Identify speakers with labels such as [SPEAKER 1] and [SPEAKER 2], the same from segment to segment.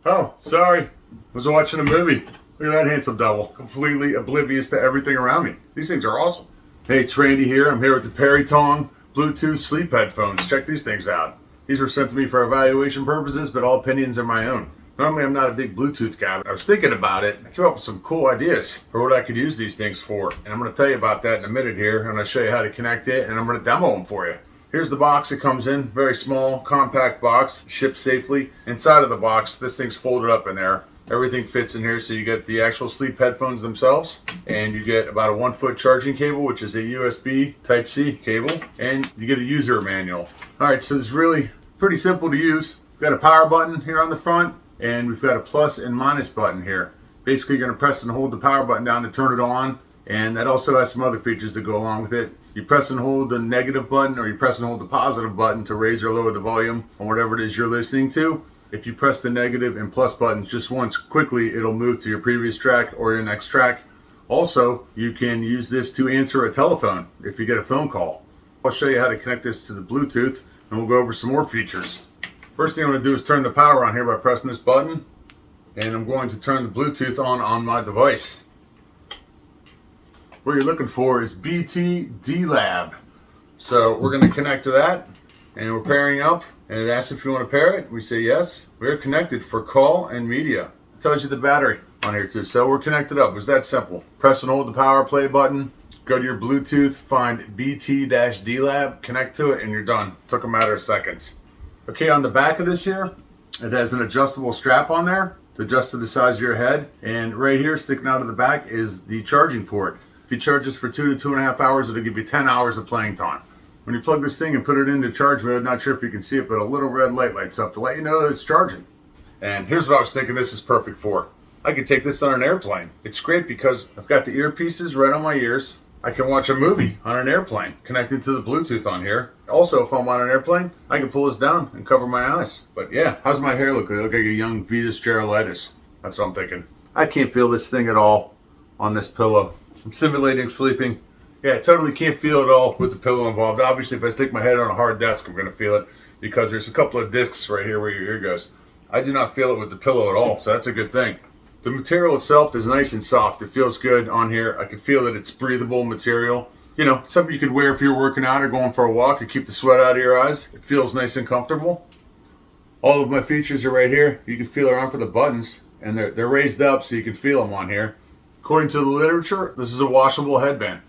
[SPEAKER 1] Oh, sorry. I was watching a movie. Look at that handsome devil. Completely oblivious to everything around me. These things are awesome. Hey, it's Randy here. I'm here with the Perytong Bluetooth sleep headphones. Check these things out. These were sent to me for evaluation purposes, but all opinions are my own. Normally, I'm not a big Bluetooth guy, but I was thinking about it. I came up with some cool ideas for what I could use these things for. And I'm going to tell you about that in a minute here. I'm going to show you how to connect it, and I'm going to demo them for you. Here's the box it comes in. Very small, compact box. Shipped safely. Inside of the box, this thing's folded up in there. Everything fits in here, so you get the actual sleep headphones themselves, and you get about a 1-foot charging cable, which is a USB Type-C cable, and you get a user manual. All right, so it's really pretty simple to use. We've got a power button here on the front, and we've got a plus and minus button here. Basically, you're going to press and hold the power button down to turn it on, and that also has some other features that go along with it. You press and hold the negative button, or you press and hold the positive button to raise or lower the volume on whatever it is you're listening to. If you press the negative and plus buttons just once quickly, it'll move to your previous track or your next track. Also, you can use this to answer a telephone if you get a phone call. I'll show you how to connect this to the Bluetooth, and we'll go over some more features. First thing I'm going to do is turn the power on here by pressing this button, and I'm going to turn the Bluetooth on my device. What you're looking for is BT D-Lab. So we're going to connect to that, and we're pairing up, and it asks if you want to pair it. We say yes. We're connected for call and media. It tells you the battery on here too. So we're connected up. It's that simple. Press and hold the power play button. Go to your Bluetooth, find BT-D-Lab, connect to it, and you're done. Took a matter of seconds. Okay, on the back of this here, it has an adjustable strap on there to adjust to the size of your head. And right here, sticking out of the back, is the charging port. If you charge this for 2 to 2.5 hours, it'll give you 10 hours of playing time. When you plug this thing and put it into charge mode, not sure if you can see it, but a little red light lights up to let you know that it's charging. And here's what I was thinking this is perfect for. I could take this on an airplane. It's great because I've got the earpieces right on my ears. I can watch a movie on an airplane connected to the Bluetooth on here. Also, if I'm on an airplane, I can pull this down and cover my eyes. But yeah, how's my hair look? I look like a young Vetus Gerolitis. That's what I'm thinking. I can't feel this thing at all on this pillow. I'm simulating sleeping. Yeah, I totally can't feel it all with the pillow involved. Obviously, if I stick my head on a hard desk, I'm going to feel it because there's a couple of discs right here where your ear goes. I do not feel it with the pillow at all, so that's a good thing. The material itself is nice and soft. It feels good on here. I can feel that it's breathable material. You know, something you could wear if you're working out or going for a walk or keep the sweat out of your eyes. It feels nice and comfortable. All of my features are right here. You can feel around for the buttons, and they're raised up so you can feel them on here. According to the literature, this is a washable headband.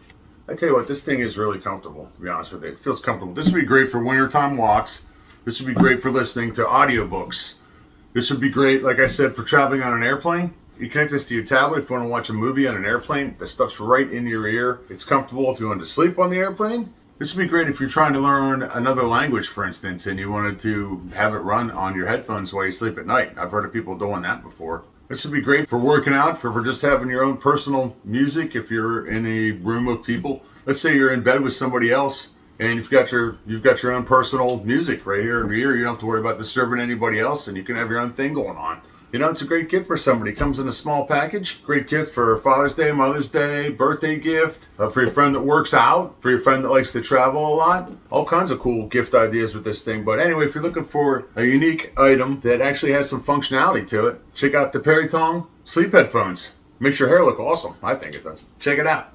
[SPEAKER 1] I tell you what, this thing is really comfortable, to be honest with you. It feels comfortable. This would be great for wintertime walks. This would be great for listening to audiobooks. This would be great, like I said, for traveling on an airplane. You connect this to your tablet if you want to watch a movie on an airplane. The stuff's right in your ear. It's comfortable if you want to sleep on the airplane. This would be great if you're trying to learn another language, for instance, and you wanted to have it run on your headphones while you sleep at night. I've heard of people doing that before. This would be great for working out, for just having your own personal music if you're in a room of people. Let's say you're in bed with somebody else and you've got your own personal music right here in your ear. You don't have to worry about disturbing anybody else, and you can have your own thing going on. You know, it's a great gift for somebody. It comes in a small package. Great gift for Father's Day, Mother's Day, birthday gift, for your friend that works out, for your friend that likes to travel a lot. All kinds of cool gift ideas with this thing. But anyway, if you're looking for a unique item that actually has some functionality to it, check out the Perytong sleep headphones. Makes your hair look awesome. I think it does. Check it out.